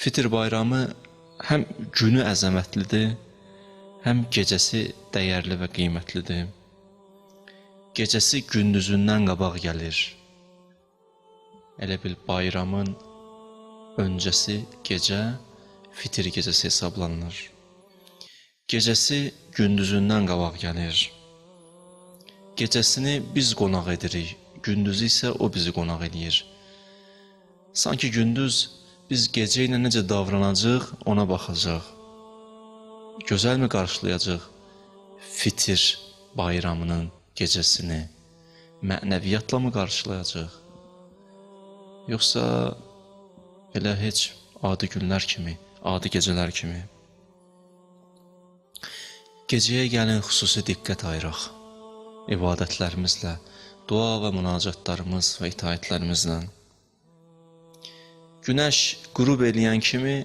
Fitr bayramı həm günü əzəmətlidir, həm gecəsi dəyərli və qiymətlidir. Gecəsi gündüzündən qabaq gəlir. Elə bil bayramın öncəsi gecə Fitr gecəsi hesablanır. Gecəsi gündüzündən qabaq gəlir. Gecəsini biz qonaq edirik, gündüzü isə o bizi qonaq edir. Sanki gündüz biz gecə ilə necə davranacaq, ona baxacaq. Gözəlmi qarşılayacaq Fitr bayramının gecəsini? Mənəviyyatla mı qarşılayacaq? Yoxsa elə heç adi günlər kimi, adi gecələr kimi? Gecəyə gəlin xüsusi diqqət ayıraq. İbadətlərimizlə, dua və münacatlarımız və itaətlərimizlə. Günəş qürub eləyən kimi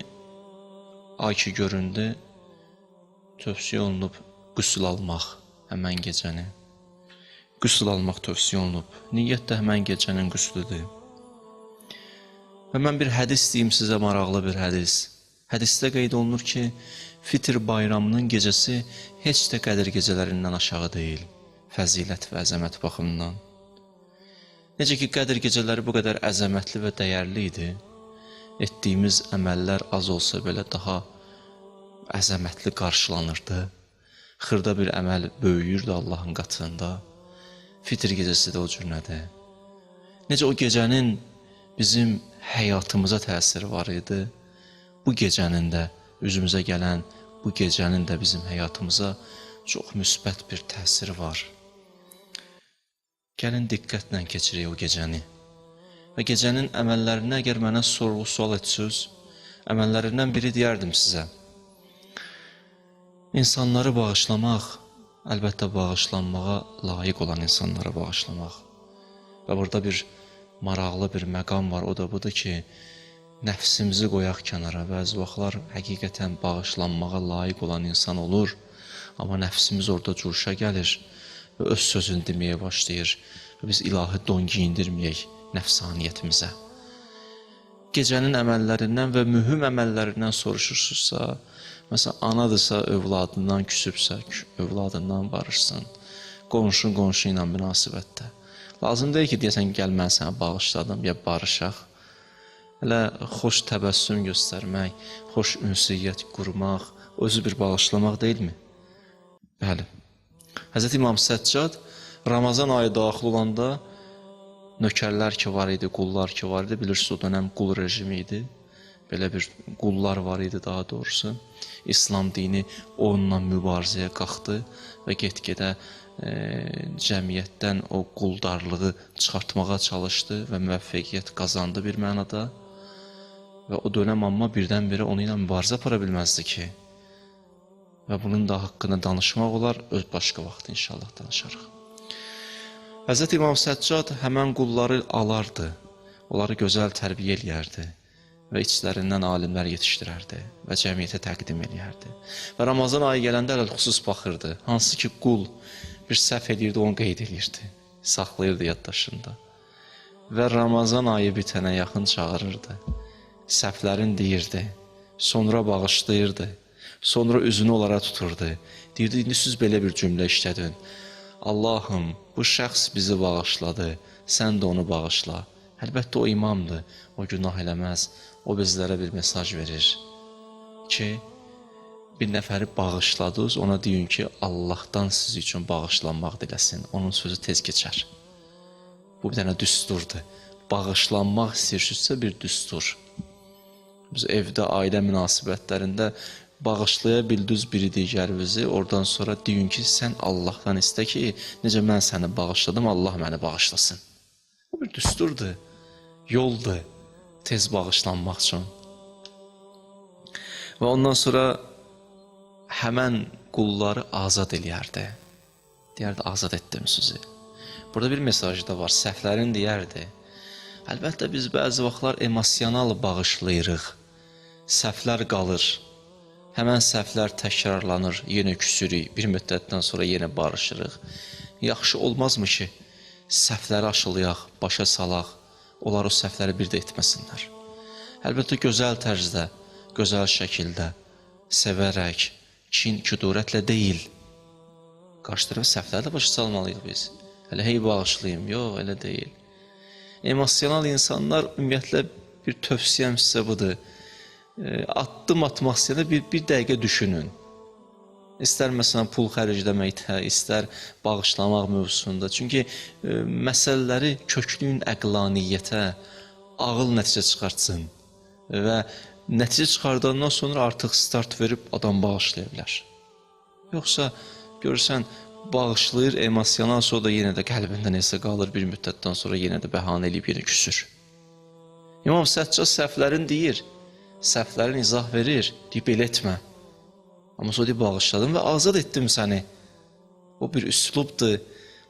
ay ki göründü, tövsiyə olunub qüsl almaq həmən gecəni. Qüsl almaq tövsiyə olunub. Niyyət də həmən gecənin qüslüdür. Və mən bir hədis deyim sizə, maraqlı bir hədis. Hədisdə qeyd olunur ki, Fitr bayramının gecəsi heç də Qədir gecələrindən aşağı deyil, fəzilət və əzəmət baxımından. Necə ki, Qədir gecələri bu qədər əzəmətli və dəyərli idi, etdiyimiz əməllər az olsa belə daha əzəmətli qarşılanırdı. Xırda bir əməl böyüyürdü Allahın qatında. Fitr gecəsi də o cür nədir? Necə o gecənin bizim həyatımıza təsiri var idi, bu gecənin də üzümüzə gələn, bu gecənin də bizim həyatımıza çox müsbət bir təsiri var. Gəlin diqqətlə keçirək o gecəni. Və gecənin əməllərini əgər mənə sorğu-sual etsiniz, əməllərindən biri deyərdim sizə. İnsanları bağışlamaq, əlbəttə bağışlanmağa layiq olan insanları bağışlamaq. Və burada bir maraqlı bir məqam var, o da budur ki, nəfsimizi qoyaq kənara. Bəzi vaxtlar həqiqətən bağışlanmağa layiq olan insan olur, amma nəfsimiz orada cuşa gəlir və öz sözünü deməyə başlayır və biz ilahi don giyindirməyək nəfsaniyyətimizə. Gecənin əməllərindən və mühüm əməllərindən soruşursunuzsa, məsələn, anadırsa övladından küsübsə, övladından barışsın, qonşun qonşu ilə münasibətdə. Lazım deyil ki, deyəsən, gəl mən sənə bağışladım, ya barışaq. Hələ xoş təbəssüm göstərmək, xoş ünsiyyət qurmaq, özü bir bağışlamaq deyilmi? Bəli. Həzrət İmam Səccad Ramazan ayı daxil olanda nökərlər ki var idi, qullar ki var idi, bilirsiniz o dönəm qul rejimi idi. Belə bir qullar var idi daha doğrusu. İslam dini onunla mübarizəyə qalxdı və get-gedə cəmiyyətdən o quldarlığı çıxartmağa çalışdı və müvəffəqiyyət qazandı bir mənada. Və o dönəm amma birdən-birə onu ilə mübarizə apara bilməzdi ki. Və bunun da haqqında danışmaq olar, öz başqa vaxt inşallah danışarıq. Həzrət İmam Səccad həmən qulları alardı, onları gözəl tərbiyə eləyərdi və içlərindən alimlər yetişdirərdi və cəmiyyətə təqdim eləyərdi. Və Ramazan ayı gələndə ələlxüsus baxırdı, hansı ki qul bir səhv edirdi, onu qeyd edirdi, saxlayırdı yaddaşında. Və Ramazan ayı bitənə yaxın çağırırdı, səhvlərini deyirdi, sonra bağışlayırdı, sonra üzünü onlara tuturdu. Deyirdi, indi siz belə bir cümlə işlədin. Allahım, bu şəxs bizi bağışladı, sən də onu bağışla. Əlbəttə o imamdır, o günah eləməz, o bizlərə bir mesaj verir ki, bir nəfəri bağışladınız, ona deyin ki, Allahdan siz üçün bağışlanmaq diləsin, onun sözü tez keçər. Bu bir dənə düsturdur. Bağışlanmaq istəyirsinizsə bir düstur. Biz evdə, ailə münasibətlərində bağışlaya bildiniz biri digərinizi, oradan sonra deyin ki, sən Allahdan istə ki, necə mən səni bağışladım, Allah məni bağışlasın. Bu bir düsturdur, yoldur tez bağışlanmaq üçün. Və ondan sonra həmən qulları azad eləyərdi. Deyərdi, azad etdim sizi. Burada bir mesajı da var, səhvlərini deyərdi. Əlbəttə biz bəzi vaxtlar emosional bağışlayırıq, səhvlər qalır. Həmən səhvlər təkrarlanır, yenə küsürük, bir müddətdən sonra yenə barışırıq. Yaxşı olmazmı ki, səhvləri aşılayaq, başa salaq, onlar o səhvləri bir də etməsinlər. Əlbəttə gözəl tərzdə, gözəl şəkildə, sevərək, kin, küdurətlə deyil. Qarşı tərəfə səhvləri də başa salmalıyıq biz. Hələ hey bağışlayayım, yox, elə deyil. Emosional insanlar ümumiyyətlə bir tövsiyəm sizə budur. Addım atmaq istəyəndə bir dəqiqə düşünün. İstər məsələn pul xərcləməkdə, istər bağışlamaq mövzusunda. Çünki məsələləri köklüyün əqlaniyyətə, ağıl nəticə çıxartsın və nəticə çıxardandan sonra artıq start verib adam bağışlaya bilər. Yoxsa görürsən, bağışlayır, emosional sonra da yenə də qəlbində nəsə qalır, bir müddətdən sonra yenə də bəhanə eləyib yenə küsür. İmam Səccac səhvlərini deyir, səhvlərini izah verir, deyib belə etmə. Amma sonra deyib bağışladım və azad etdim səni. Bu bir üslubdur,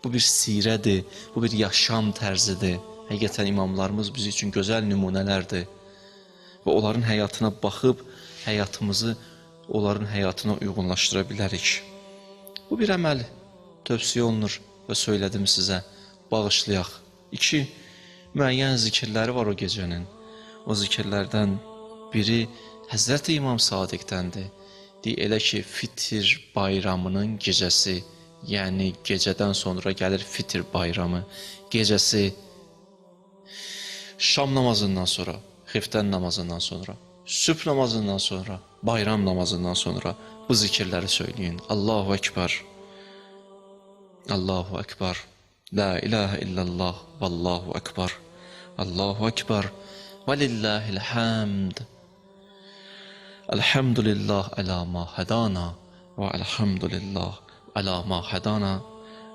bu bir sirədir, bu bir yaşam tərzidir. Həqiqətən imamlarımız bizim üçün gözəl nümunələrdir. Və onların həyatına baxıb, həyatımızı onların həyatına uyğunlaşdıra bilərik. Bu bir əməl tövsiyə olunur və söylədim sizə, bağışlayaq. 2 müəyyən zikirləri var o gecənin. O zikirlərdən biri Həzrəti İmam Sadiqdəndir. Elə ki, Fitr bayramının gecəsi, yəni gecədən sonra gəlir Fitr bayramı gecəsi, şam namazından sonra, xiftən namazından sonra, sübh namazından sonra, bayram namazından sonra bu zikirləri söyləyin. Allahu Ekber, Allahu Ekber, La ilahe illallah, Vallahu Ekber, Allahu Ekber, ve lillahil hamd. Elhamdülillah ala ma hadana ve elhamdülillah ala ma hadana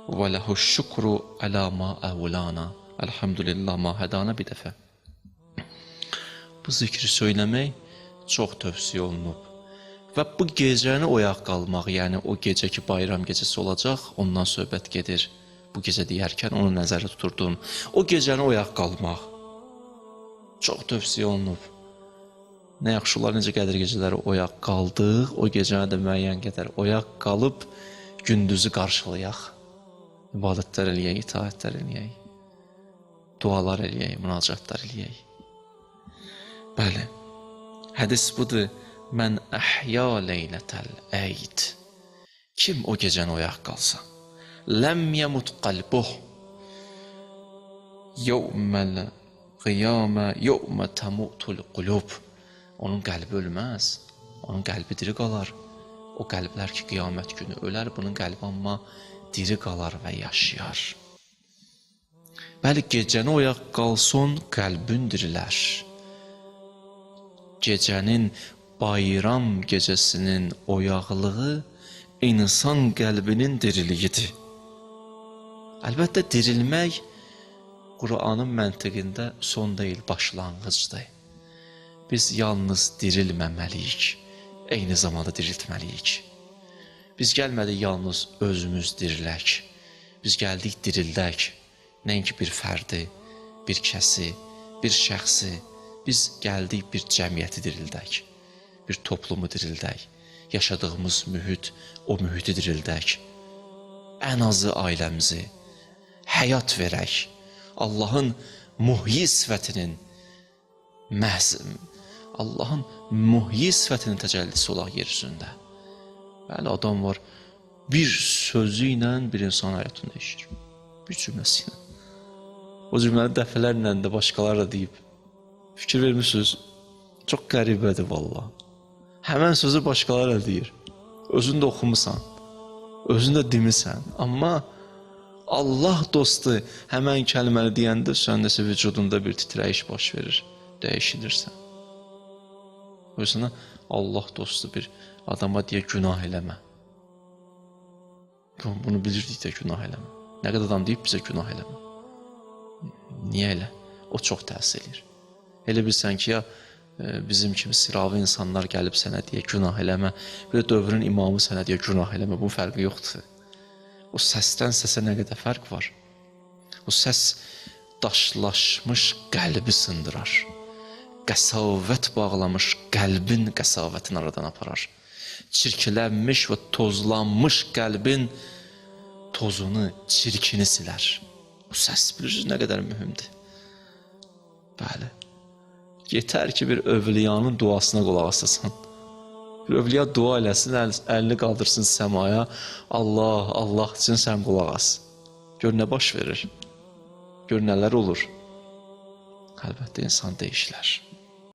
ve lehu şükru ala ma evlana. Elhamdülillah ma hadana bir dəfə. Bu zikri söyləmək çox tövsiyə olunub. Və bu gecəni oyaq qalmaq, yəni o gecə ki bayram gecəsi olacaq, ondan söhbət gedir. Bu gecə deyərkən onu nəzərdə tuturdum. O gecəni oyaq qalmaq çox tövsiyə olunub. Nə yaxşı olar, necə Qədir gecələri oyaq qaldıq, o gecəni də müəyyən qədər oyaq qalıb gündüzü qarşılayaq. İbadətlər eləyək, itaətlər eləyək, dualar eləyək, münacatlar eləyək. Bəli, hədis budur. Mən əhya leylətəl əyd. Kim o gecəni oyaq qalsa, ləm yəmut qalbuh yevməl qiyamə yevmə təmutul qulub. Onun qəlbi ölməz, onun qəlbi diri qalar. O qəlblər ki, qiyamət günü ölər, bunun qəlbi amma diri qalar və yaşayar. Bəli, gecəni oyaq qalsın, qəlbin dirilər. Gecənin, bayram gecəsinin oyaqlığı insan qəlbinin diriliyidir. Əlbəttə, dirilmək Qur'anın məntiqində son deyil, başlanğıcdır. Biz yalnız dirilməməliyik, eyni zamanda diriltməliyik. Biz gəlmədik yalnız özümüz dirilək, biz gəldik dirildək. Nəinki bir fərdi, bir kəsi, bir şəxsi, biz gəldik bir cəmiyyəti dirildək, bir toplumu dirildək, yaşadığımız mühit, o mühiti dirildək, ən azı ailəmizi, həyat verək, Allahın muhyi sifətinin Allahın muhyi sifətinin təcəllisi olaq yer üzündə. Bəli, adam var, bir sözü ilə bir insan həyatını dəyişir, bir cümləsi ilə. O cümləni dəfələrlə də başqaları da deyib. Fikir vermişsiniz, çox qəribədir valla. Həmən sözü başqaları da deyir. Özün də oxumusan, özün də demisən. Amma Allah dostu həmən kəlməni deyəndə səndəsə vücudunda bir titrəyiş baş verir, dəyişilirsən. O yüzden Allah dostu bir adama deyə günah eləmə. Bunu bilirdik də günah eləmə. Nə qədər adam deyib bizə günah eləmə. Niyə elə? O çox təsir edir. Elə bilsən ki, ya bizim kimi siravi insanlar gəlib sənə deyə günah eləmə, bir də dövrün imamı sənə deyə günah eləmə, bunun fərqi yoxdur. O səsdən səsə nə qədər fərq var? O səs daşlaşmış qəlbi sındırar. Qəsavət bağlamış qəlbin qəsavətini aradan aparar. Çirkilənmiş və tozlanmış qəlbin tozunu, çirkini silər. Bu səs bilirsiniz nə qədər mühümdür. Bəli. Yetər ki, bir övliyanın duasına qulaq asasan. Bir övliya dua eləsin, əlini qaldırsın səmaya. Allah, Allah üçün sən qulaq as. Gör nə baş verir. Gör nələr olur. Əlbəttə insan dəyişilər.